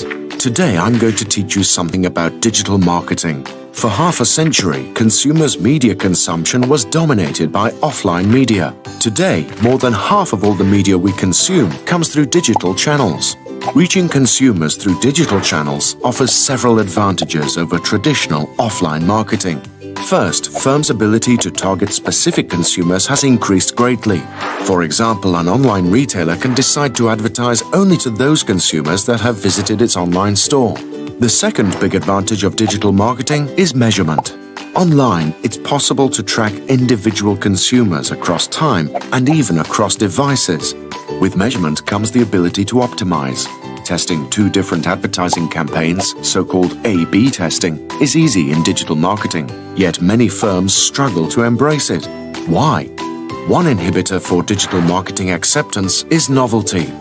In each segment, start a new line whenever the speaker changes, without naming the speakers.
audience. Today I'm going to teach you something about digital marketing. For half a century, consumers' media consumption was dominated by offline media. Today, more than half of all the media we consume comes through digital channels. Reaching consumers through digital channels offers several advantages over traditional offline marketing. First, firms' ability to target specific consumers has increased greatly. For example, an online retailer can decide to advertise only to those consumers that have visited its online store. The second big advantage of digital marketing is measurement. Online, it's possible to track individual consumers across time and even across devices. With measurement comes the ability to optimize. Testing two different advertising campaigns, so-called A/B testing, is easy in digital marketing, yet many firms struggle to embrace it. Why? One inhibitor for digital marketing acceptance is novelty.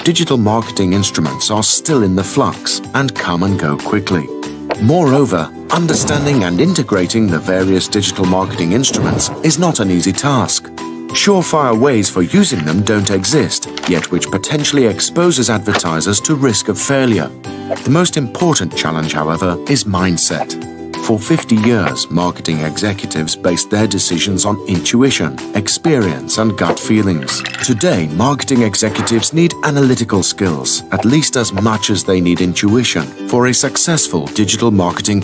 Digital marketing instruments are still in the flux and come and go quickly. Moreover, understanding and integrating the various digital marketing instruments is not an easy task. Surefire ways for using them don't exist, yet which potentially exposes advertisers to risk of failure. The most important challenge, however, is mindset. For 50 years, marketing executives based their decisions on intuition, experience, and gut feelings. Today, marketing executives need analytical skills, at least as much as they need intuition, for a successful digital marketing campaign.